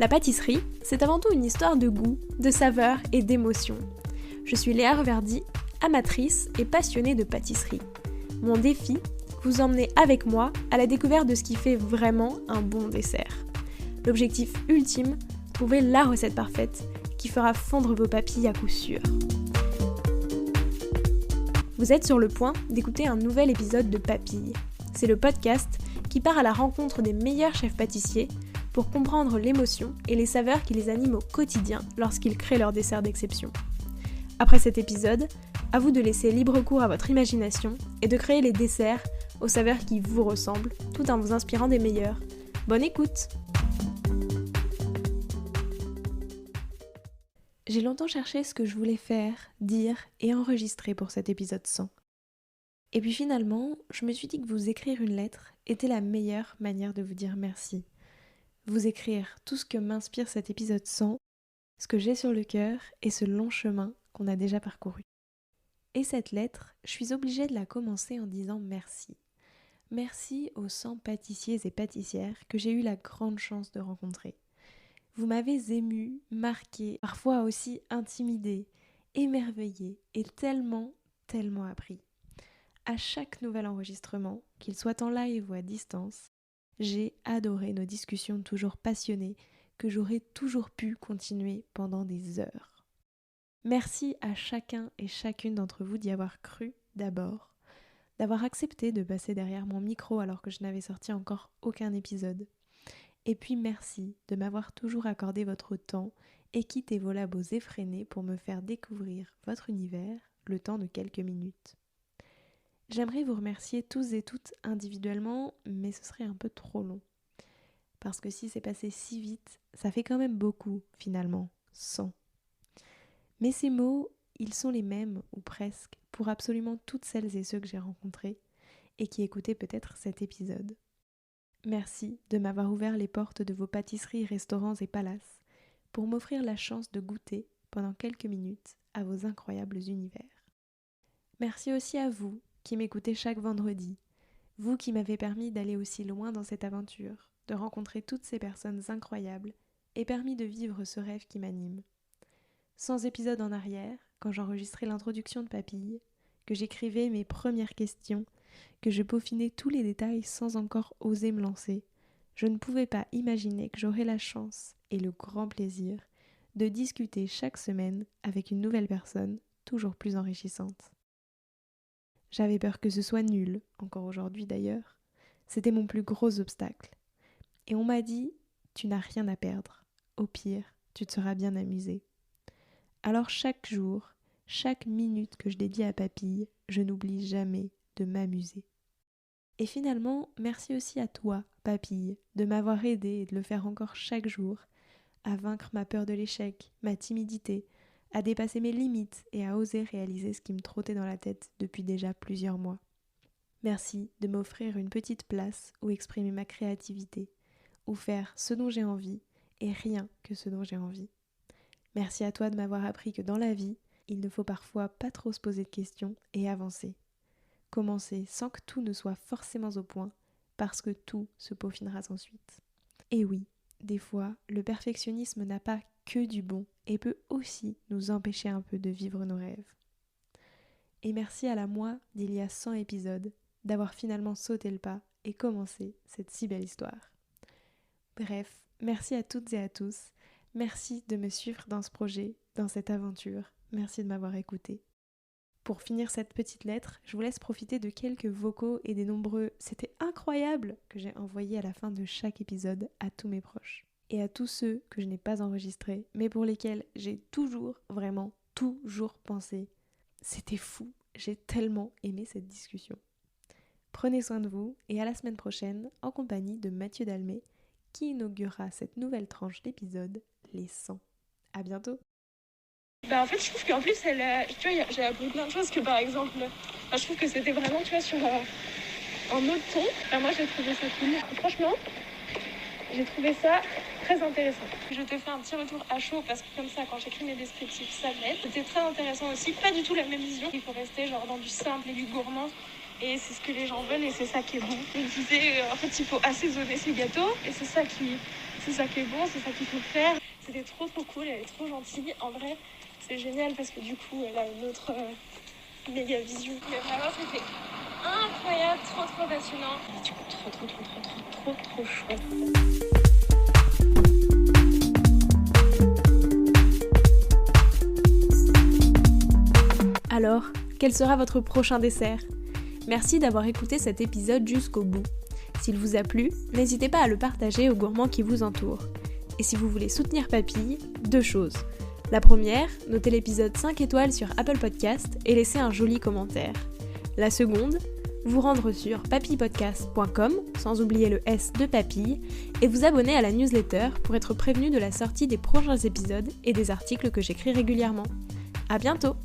La pâtisserie, c'est avant tout une histoire de goût, de saveur et d'émotion. Je suis Léa Reverdy, amatrice et passionnée de pâtisserie. Mon défi, vous emmener avec moi à la découverte de ce qui fait vraiment un bon dessert. L'objectif ultime, trouver la recette parfaite qui fera fondre vos papilles à coup sûr. Vous êtes sur le point d'écouter un nouvel épisode de Papilles. C'est le podcast qui part à la rencontre des meilleurs chefs pâtissiers pour comprendre l'émotion et les saveurs qui les animent au quotidien lorsqu'ils créent leur dessert d'exception. Après cet épisode, à vous de laisser libre cours à votre imagination et de créer les desserts aux saveurs qui vous ressemblent, tout en vous inspirant des meilleurs. Bonne écoute! J'ai longtemps cherché ce que je voulais faire, dire et enregistrer pour cet épisode 100. Et puis finalement, je me suis dit que vous écrire une lettre était la meilleure manière de vous dire merci. Vous écrire tout ce que m'inspire cet épisode 100, ce que j'ai sur le cœur et ce long chemin qu'on a déjà parcouru. Et cette lettre, je suis obligée de la commencer en disant merci. Merci aux 100 pâtissiers et pâtissières que j'ai eu la grande chance de rencontrer. Vous m'avez émue, marquée, parfois aussi intimidée, émerveillée et tellement appris. À chaque nouvel enregistrement, qu'il soit en live ou à distance, j'ai adoré nos discussions toujours passionnées que j'aurais toujours pu continuer pendant des heures. Merci à chacun et chacune d'entre vous d'y avoir cru d'abord, d'avoir accepté de passer derrière mon micro alors que je n'avais sorti encore aucun épisode. Et puis merci de m'avoir toujours accordé votre temps et quitté vos labos effrénés pour me faire découvrir votre univers le temps de quelques minutes. J'aimerais vous remercier tous et toutes individuellement, mais ce serait un peu trop long. Parce que si c'est passé si vite, ça fait quand même beaucoup, finalement, 100. Mais ces mots, ils sont les mêmes, ou presque, pour absolument toutes celles et ceux que j'ai rencontrés et qui écoutaient peut-être cet épisode. Merci de m'avoir ouvert les portes de vos pâtisseries, restaurants et palaces pour m'offrir la chance de goûter pendant quelques minutes à vos incroyables univers. Merci aussi à vous qui m'écoutez chaque vendredi, vous qui m'avez permis d'aller aussi loin dans cette aventure, de rencontrer toutes ces personnes incroyables et permis de vivre ce rêve qui m'anime. 100 épisodes en arrière, quand j'enregistrais l'introduction de Papilles, que j'écrivais mes premières questions, que je peaufinais tous les détails sans encore oser me lancer, je ne pouvais pas imaginer que j'aurais la chance et le grand plaisir de discuter chaque semaine avec une nouvelle personne toujours plus enrichissante. J'avais peur que ce soit nul, encore aujourd'hui d'ailleurs. C'était mon plus gros obstacle. Et on m'a dit, tu n'as rien à perdre. Au pire, tu te seras bien amusé. Alors chaque jour, chaque minute que je dédie à Papilles, je n'oublie jamais de m'amuser. Et finalement, merci aussi à toi, Papille, de m'avoir aidé et de le faire encore chaque jour, à vaincre ma peur de l'échec, ma timidité, à dépasser mes limites et à oser réaliser ce qui me trottait dans la tête depuis déjà plusieurs mois. Merci de m'offrir une petite place où exprimer ma créativité, où faire ce dont j'ai envie et rien que ce dont j'ai envie. Merci à toi de m'avoir appris que dans la vie, il ne faut parfois pas trop se poser de questions et avancer. Commencer sans que tout ne soit forcément au point, parce que tout se peaufinera ensuite. Et oui, des fois, le perfectionnisme n'a pas que du bon et peut aussi nous empêcher un peu de vivre nos rêves. Et merci à la moi d'il y a 100 épisodes d'avoir finalement sauté le pas et commencé cette si belle histoire. Bref, merci à toutes et à tous. Merci de me suivre dans ce projet, dans cette aventure. Merci de m'avoir écouté. Pour finir cette petite lettre, je vous laisse profiter de quelques vocaux et des nombreux « c'était incroyable » que j'ai envoyés à la fin de chaque épisode à tous mes proches. Et à tous ceux que je n'ai pas enregistrés, mais pour lesquels j'ai toujours, vraiment toujours pensé « c'était fou, j'ai tellement aimé cette discussion ». Prenez soin de vous et à la semaine prochaine en compagnie de Mathieu Dalmé qui inaugurera cette nouvelle tranche d'épisodes, les 100. À bientôt. En fait, je trouve qu'en plus, tu vois, j'ai appris plein de choses que par exemple, je trouve que c'était vraiment, tu vois, sur un autre ton. Moi, j'ai trouvé ça cool. Franchement, j'ai trouvé ça très intéressant. Je te fais un petit retour à chaud parce que comme ça, quand j'écris mes descriptifs, ça m'aide. C'était très intéressant aussi. Pas du tout la même vision. Il faut rester genre dans du simple et du gourmand. Et c'est ce que les gens veulent et c'est ça qui est bon. Il disait, en fait, il faut assaisonner ses gâteaux et c'est ça qui est bon, c'est ça qu'il faut faire. C'était trop cool, elle est trop gentille. En vrai, c'est génial parce que du coup, elle a une autre méga vision. Mais vraiment, c'était incroyable, trop passionnant. Du coup, trop chouette. Alors, quel sera votre prochain dessert ? Merci d'avoir écouté cet épisode jusqu'au bout. S'il vous a plu, n'hésitez pas à le partager aux gourmands qui vous entourent. Et si vous voulez soutenir Papille, 2 choses. La première, notez l'épisode 5 étoiles sur Apple Podcast et laissez un joli commentaire. La seconde, vous rendre sur papillepodcast.com, sans oublier le S de Papille, et vous abonner à la newsletter pour être prévenu de la sortie des prochains épisodes et des articles que j'écris régulièrement. À bientôt!